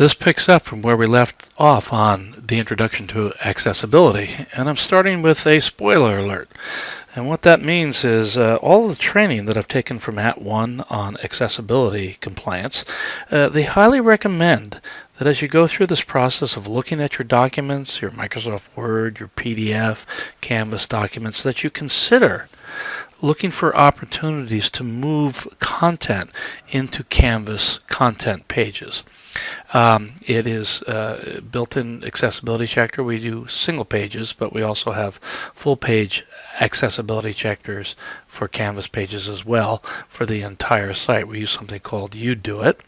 This picks up from where we left off on the introduction to accessibility, and I'm starting with a spoiler alert. And what that means is all the training that I've taken from At 1 on accessibility compliance, they highly recommend that as you go through this process of looking at your documents, your Microsoft Word, your PDF, Canvas documents, that you consider looking for opportunities to move content into Canvas content pages. It is built-in accessibility checker. We do single pages, but we also have full page accessibility checkers for Canvas pages as well for the entire site. We use something called You Do It,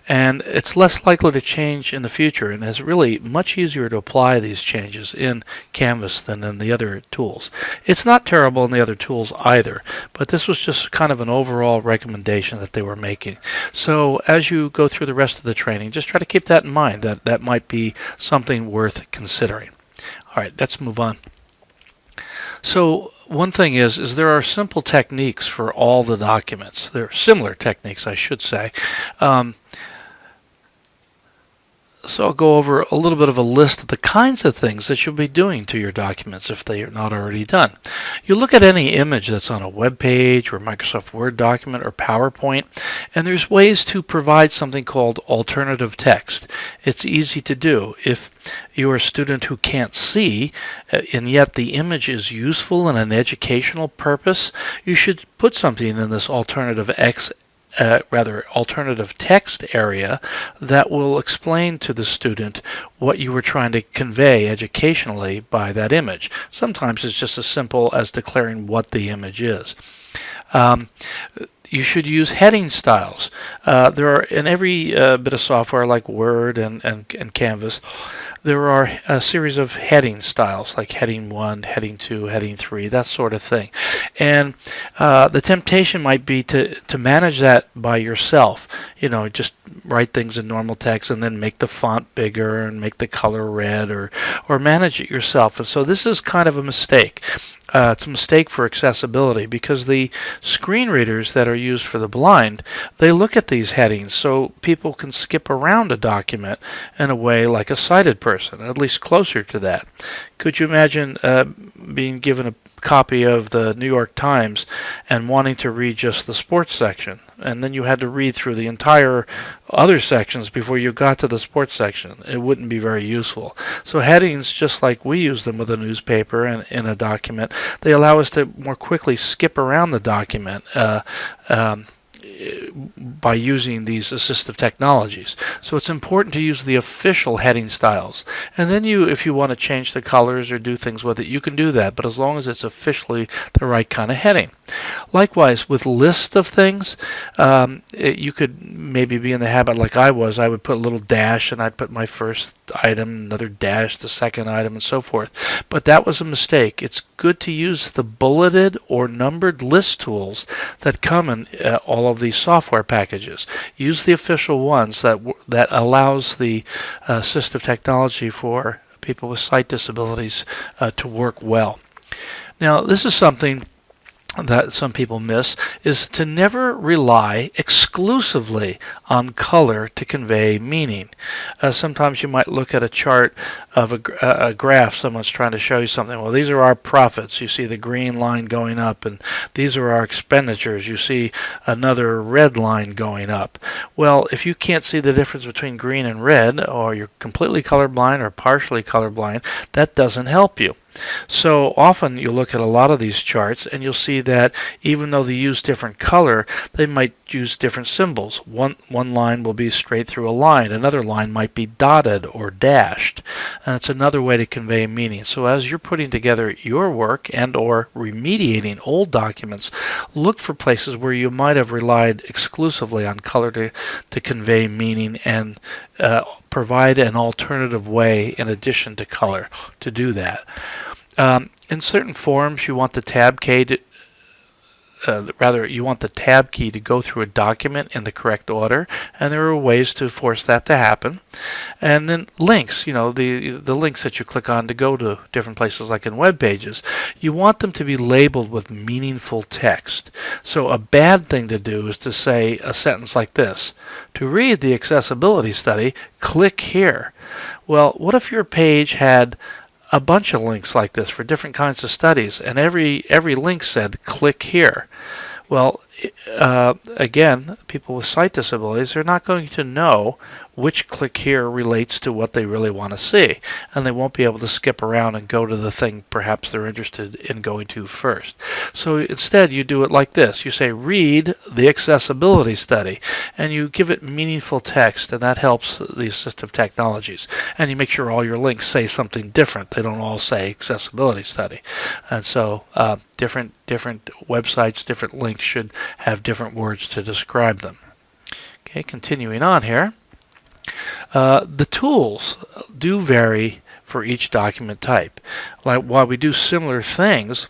and it's less likely to change in the future, and it's really much easier to apply these changes in Canvas than in the other tools. It's not terrible in the other tools either, but this was just kind of an overall recommendation that they were making. So as you go through the rest of the training, just try to keep that in mind, that that might be something worth considering. All right, let's move on. So one thing is there are simple techniques for all the documents. There are similar techniques, I should say. So I'll go over a little bit of a list of the kinds of things that you'll be doing to your documents if they are not already done. You look at any image that's on a web page or Microsoft Word document or PowerPoint, and there's ways to provide something called alternative text. It's easy to do. If you're a student who can't see, and yet the image is useful in an educational purpose, you should put something in this alternative text area that will explain to the student what you were trying to convey educationally by that image. Sometimes it's just as simple as declaring what the image is. You should use heading styles. There are in every bit of software like Word and Canvas, there are a series of heading styles like heading 1, heading 2, heading 3, that sort of thing. And the temptation might be to manage that by yourself. You know, just write things in normal text and then make the font bigger and make the color red, or manage it yourself. And so this is kind of a mistake. It's a mistake for accessibility because the screen readers that are used for the blind, they look at these headings so people can skip around a document in a way like a sighted person, at least closer to that. Could you imagine being given a copy of the New York Times and wanting to read just the sports section, and then you had to read through the entire other sections before you got to the sports section? It wouldn't be very useful. So headings, just like we use them with a newspaper and in a document, they allow us to more quickly skip around the document by using these assistive technologies. So it's important to use the official heading styles. And then if you want to change the colors or do things with it, you can do that, but as long as it's officially the right kind of heading. Likewise, with lists of things, you could maybe be in the habit like I was. I would put a little dash and I'd put my first item, another dash, the second item, and so forth. But that was a mistake. It's good to use the bulleted or numbered list tools that come in all of these software packages. Use the official ones that allows the assistive technology for people with sight disabilities to work well. Now, this is something that some people miss, is to never rely exclusively on color to convey meaning. Sometimes you might look at a chart of a graph, someone's trying to show you something. Well, these are our profits. You see the green line going up, and these are our expenditures. You see another red line going up. Well, if you can't see the difference between green and red, or you're completely colorblind or partially colorblind, that doesn't help you. So often you look at a lot of these charts and you'll see that even though they use different color, they might use different symbols. One line will be straight through a line. Another line might be dotted or dashed. And that's another way to convey meaning. So as you're putting together your work and or remediating old documents, look for places where you might have relied exclusively on color to convey meaning, and provide an alternative way in addition to color to do that. In certain forms, you want the tab key rather, you want the tab key to go through a document in the correct order, and there are ways to force that to happen. And then links, the links that you click on to go to different places like in web pages, you want them to be labeled with meaningful text. So a bad thing to do is to say a sentence like this: to read the accessibility study, click here. Well, what if your page had a bunch of links like this for different kinds of studies, and every link said click here? Well, again, people with sight disabilities are not going to know which click here relates to what they really want to see, and they won't be able to skip around and go to the thing perhaps they're interested in going to first. So instead, you do it like this. You say read the accessibility study, and you give it meaningful text, and that helps the assistive technologies. And you make sure all your links say something different. They don't all say accessibility study. And so different websites, different links should have different words to describe them. Okay, continuing on here. The tools do vary for each document type. Like, while we do similar things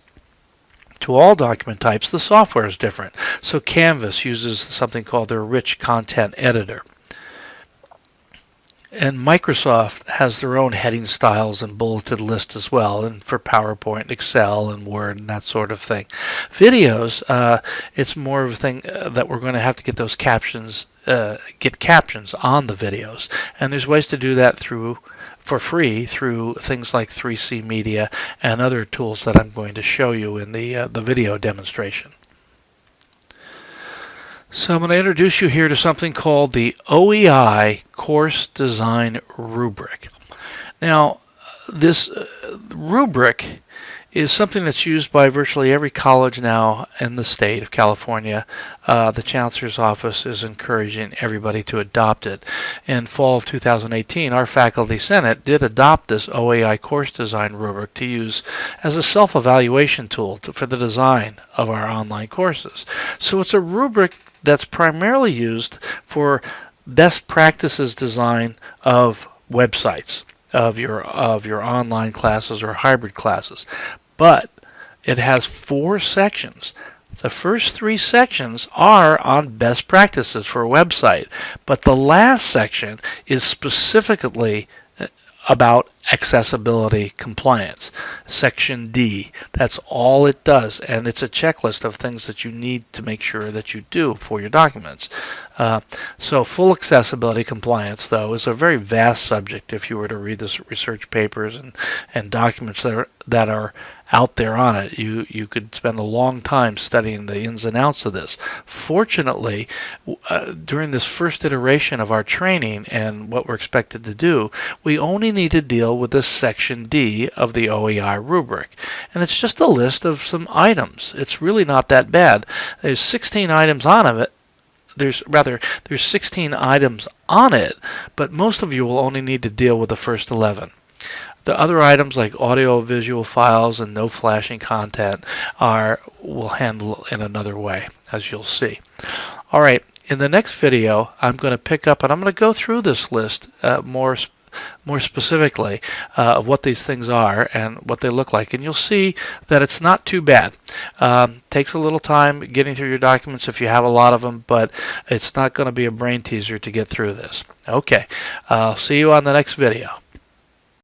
to all document types, the software is different. So Canvas uses something called their Rich Content Editor. And Microsoft has their own heading styles and bulleted lists as well, and for PowerPoint, Excel, and Word, and that sort of thing. Videos, it's more of a thing that we're going to have to get those captions, get captions on the videos, and there's ways to do that for free through things like 3C Media and other tools that I'm going to show you in the video demonstration. So I'm going to introduce you here to something called the OEI Course Design Rubric. Now, this rubric is something that's used by virtually every college now in the state of California. The Chancellor's Office is encouraging everybody to adopt it. In fall of 2018, our Faculty Senate did adopt this OEI Course Design Rubric to use as a self-evaluation tool for the design of our online courses. So it's a rubric that's primarily used for best practices design of websites, of your online classes or hybrid classes. But it has 4 sections. The first 3 sections are on best practices for a website, but the last section is specifically about accessibility compliance. Section D, that's all it does, and it's a checklist of things that you need to make sure that you do for your documents. So full accessibility compliance, though, is a very vast subject if you were to read the research papers and documents that are out there on it. You could spend a long time studying the ins and outs of this. Fortunately, during this first iteration of our training and what we're expected to do, we only need to deal with this section D of the OEI rubric. And it's just a list of some items. It's really not that bad. There's 16 items on it. There's 16 items on it, but most of you will only need to deal with the first 11. The other items like audio-visual files and no flashing content we'll handle in another way, as you'll see. All right, in the next video, I'm going to pick up and I'm going to go through this list more specifically of what these things are and what they look like, and you'll see that it's not too bad. Takes a little time getting through your documents if you have a lot of them, but it's not going to be a brain teaser to get through this. Okay, I'll see you on the next video.